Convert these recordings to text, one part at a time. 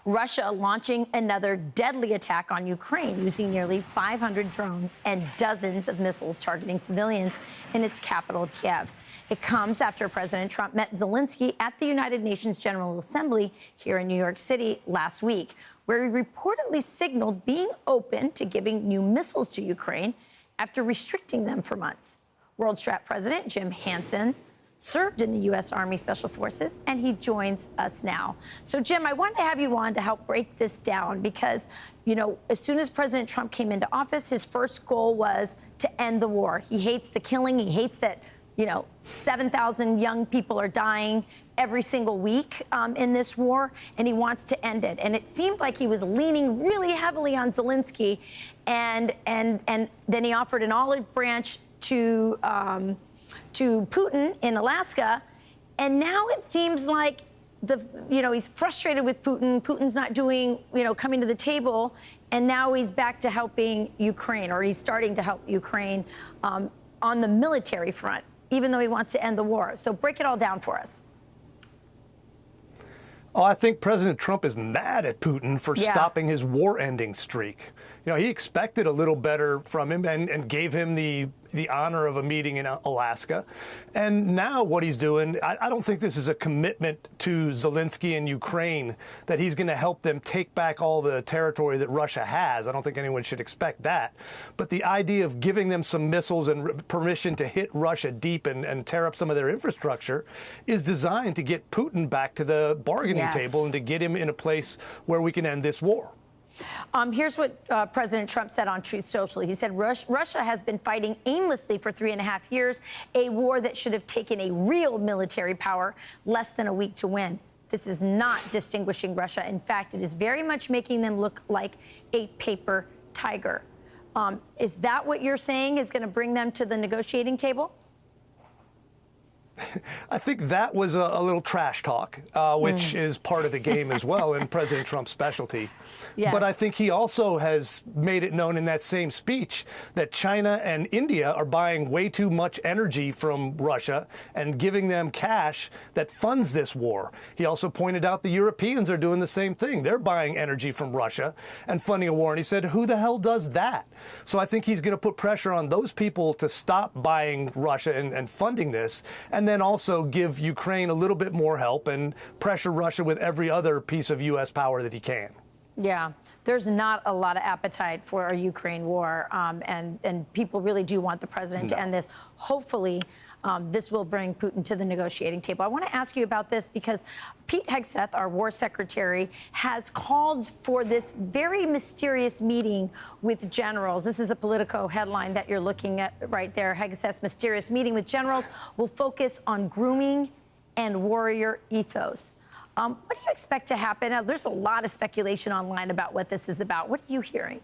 Russia launching another deadly attack on Ukraine using nearly 500 drones and dozens of missiles targeting civilians in its capital, Kiev. It comes after President Trump met Zelensky at the United Nations General Assembly here in New York City last week, where he reportedly signaled being open to giving new missiles to Ukraine after restricting them for months. Worldstrat President Jim Hanson served in the U.S. Army Special Forces, and he joins us now. So, Jim, I wanted to have you on to help break this down because, you know, as soon as President Trump came into office, his first goal was to end the war. He hates the killing. He hates that, you know, 7,000 young people are dying every single week in this war, and he wants to end it. And it seemed like he was leaning really heavily on Zelensky, and then he offered an olive branch to Putin in Alaska, and now it seems like he's frustrated with Putin. Putin's not doing, coming to the table, and now he's back to helping Ukraine, or he's starting to help Ukraine on the military front, even though he wants to end the war. So break it all down for us. Oh, I think President Trump is mad at Putin for stopping his war-ending streak. You know, he expected a little better from him and gave him the honor of a meeting in Alaska. And now what he's doing, I don't think this is a commitment to Zelensky and Ukraine that he's going to help them take back all the territory that Russia has. I don't think anyone should expect that. But the idea of giving them some missiles and permission to hit Russia deep and tear up some of their infrastructure is designed to get Putin back to the bargaining table and to get him in a place where we can end this war. Here's what President Trump said on Truth Social. He said Russia has been fighting aimlessly for 3.5 years, a war that should have taken a real military power less than a week to win. This is not distinguishing Russia. In fact, it is very much making them look like a paper tiger. Is that what you're saying is going to bring them to the negotiating table? I think that was a little trash talk, which is part of the game as well in President Trump's specialty. Yes. But I think he also has made it known in that same speech that China and India are buying way too much energy from Russia and giving them cash that funds this war. He also pointed out the Europeans are doing the same thing. They're buying energy from Russia and funding a war. And he said, who the hell does that? So I think he's going to put pressure on those people to stop buying Russia and funding this, and then also give Ukraine a little bit more help and pressure Russia with every other piece of U.S. power that he can. Yeah, there's not a lot of appetite for a Ukraine war, and people really do want the president to end this. Hopefully, this will bring Putin to the negotiating table. I want to ask you about this because Pete Hegseth, our war secretary, has called for this very mysterious meeting with generals. This is a Politico headline that you're looking at right there. Hegseth's mysterious meeting with generals will focus on grooming and warrior ethos. What do you expect to happen? Now, there's a lot of speculation online about what this is about. What are you hearing?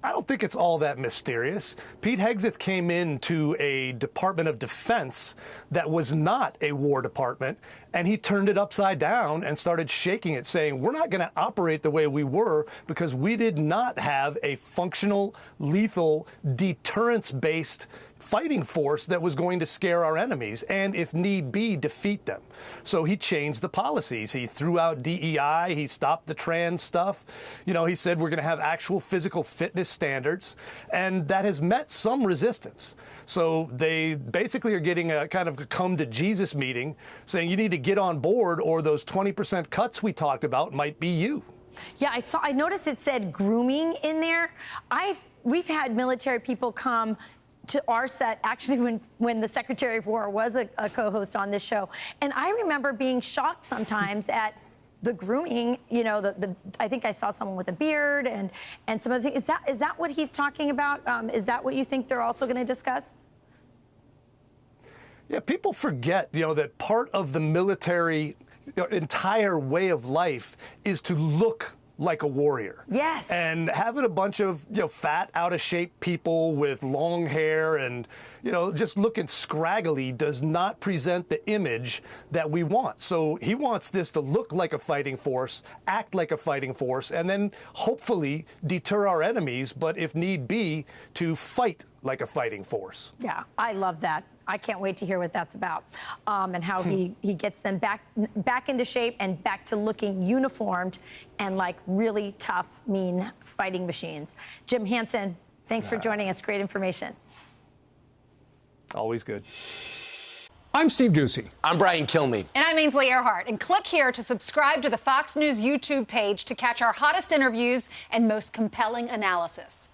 I don't think it's all that mysterious. Pete Hegseth came into a Department of Defense that was not a War Department, and he turned it upside down and started shaking it, saying, we're not going to operate the way we were because we did not have a functional, lethal, deterrence-based fighting force that was going to scare our enemies and, if need be, defeat them. So he changed the policies. He threw out DEI. He stopped the trans stuff. You know, he said we're going to have actual physical fitness standards, and that has met some resistance. So they basically are getting a kind of a come to Jesus meeting saying you need to get on board or those 20% cuts we talked about might be you. Yeah, I noticed it said grooming in there. We've had military people come to our set, actually, when the Secretary of War was a co-host on this show. And I remember being shocked sometimes at the grooming, I think I saw someone with a beard and some other things. Is that what he's talking about? Is that what you think they're also going to discuss? Yeah, people forget, that part of the military entire way of life is to look like a warrior. Yes. And having a bunch of, fat, out of shape people with long hair and, just looking scraggly does not present the image that we want. So he wants this to look like a fighting force, act like a fighting force, and then hopefully deter our enemies, but if need be, to fight like a fighting force. Yeah, I love that. I can't wait to hear what that's about, and how he gets them back into shape and back to looking uniformed and like really tough, mean fighting machines. Jim Hanson, thanks for joining us. Great information. Always good. I'm Steve Doocy. I'm Brian Kilmeade. And I'm Ainsley Earhart. And click here to subscribe to the Fox News YouTube page to catch our hottest interviews and most compelling analysis.